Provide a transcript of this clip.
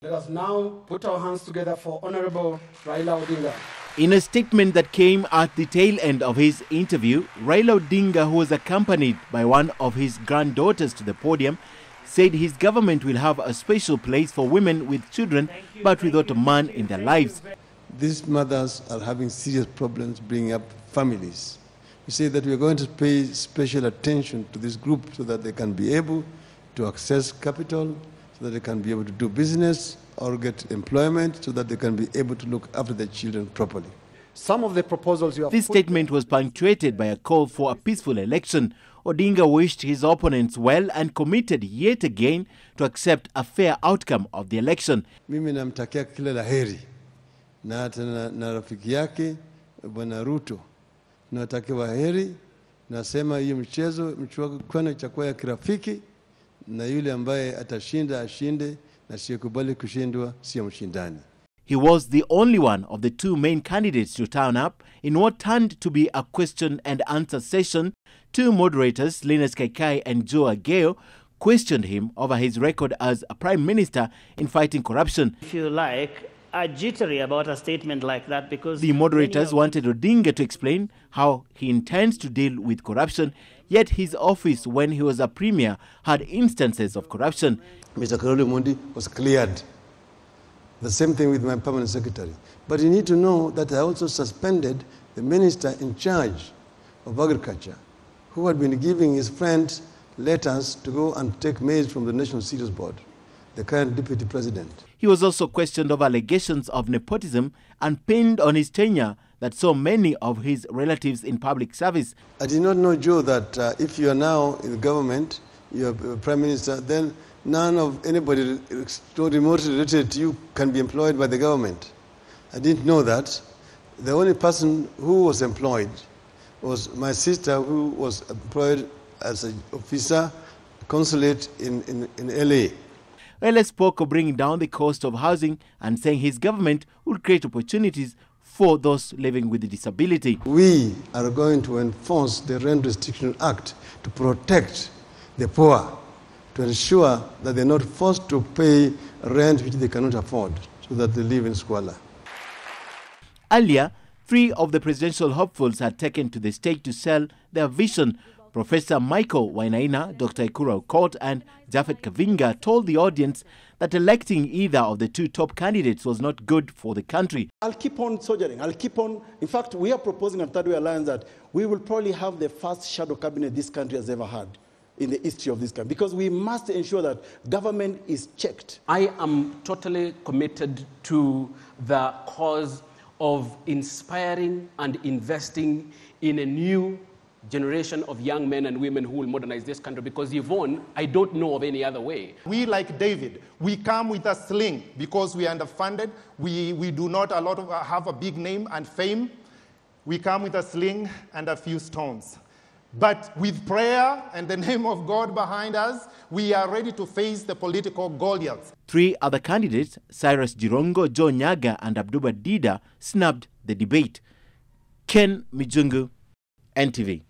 Let us now put our hands together for Honorable Raila Odinga. In a statement that came at the tail end of his interview, Raila Odinga, who was accompanied by one of his granddaughters to the podium, said his government will have a special place for women with children but without a man in their lives. These mothers are having serious problems bringing up families. We say that we are going to pay special attention to this group so that they can be able to access capital, so that they can be able to do business or get employment, so that they can be able to look after their children properly. Some of the proposals you have This statement was punctuated by a call for a peaceful election. Odinga wished his opponents well and committed yet again to accept a fair outcome of the election. Mimi namtakia kila la heri na hata na rafiki yake Bwana Ruto. Natakia heri, nasema hiyo mchuano itakuwa ya kirafiki na yule ambaye atashinda ashinde na siyekubali kushindwa siya mshindani. He was the only one of the two main candidates to turn up in what turned to be a question and answer session. Two moderators, Linus Kaikai and Joe Ageo, questioned him over his record as a prime minister in fighting corruption. If you like, are jittery about a statement like that because the moderators wanted Odinga to explain how he intends to deal with corruption, yet his office, when he was a premier, had instances of corruption. Mr. Karoli Mundi was cleared. The same thing with my permanent secretary. But you need to know that I also suspended the minister in charge of agriculture, who had been giving his friends letters to go and take maize from the National Cereals Board, the current deputy president. He was also questioned of allegations of nepotism and pinned on his tenure that saw many of his relatives in public service. I did not know, Joe, that if you are now in the government, you are a prime minister, then none of anybody remotely related to you can be employed by the government. I didn't know that. The only person who was employed was my sister, who was employed as an officer, consulate in LA. Raila spoke of bringing down the cost of housing and saying his government would create opportunities for those living with a disability. We are going to enforce the Rent Restriction Act to protect the poor, to ensure that they're not forced to pay rent which they cannot afford, so that they live in squalor. Earlier, three of the presidential hopefuls had taken to the stage to sell their vision. Professor Michael Wainaina, Dr. Ikura Okot and Japhet Kavinga told the audience that electing either of the two top candidates was not good for the country. I'll keep on soldiering. I'll keep on. In fact, we are proposing a third way alliance that we will probably have the first shadow cabinet this country has ever had in the history of this country, because we must ensure that government is checked. I am totally committed to the cause of inspiring and investing in a new generation of young men and women who will modernize this country, because Yvonne, I don't know of any other way. We, like David, we come with a sling because we are underfunded. We do not have a big name and fame. We come with a sling and a few stones. But with prayer and the name of God behind us, we are ready to face the political Goliaths. Three other candidates, Cyrus Jirongo, Joe Nyaga and Abduba Dida, snubbed the debate. Ken Mijungu, NTV.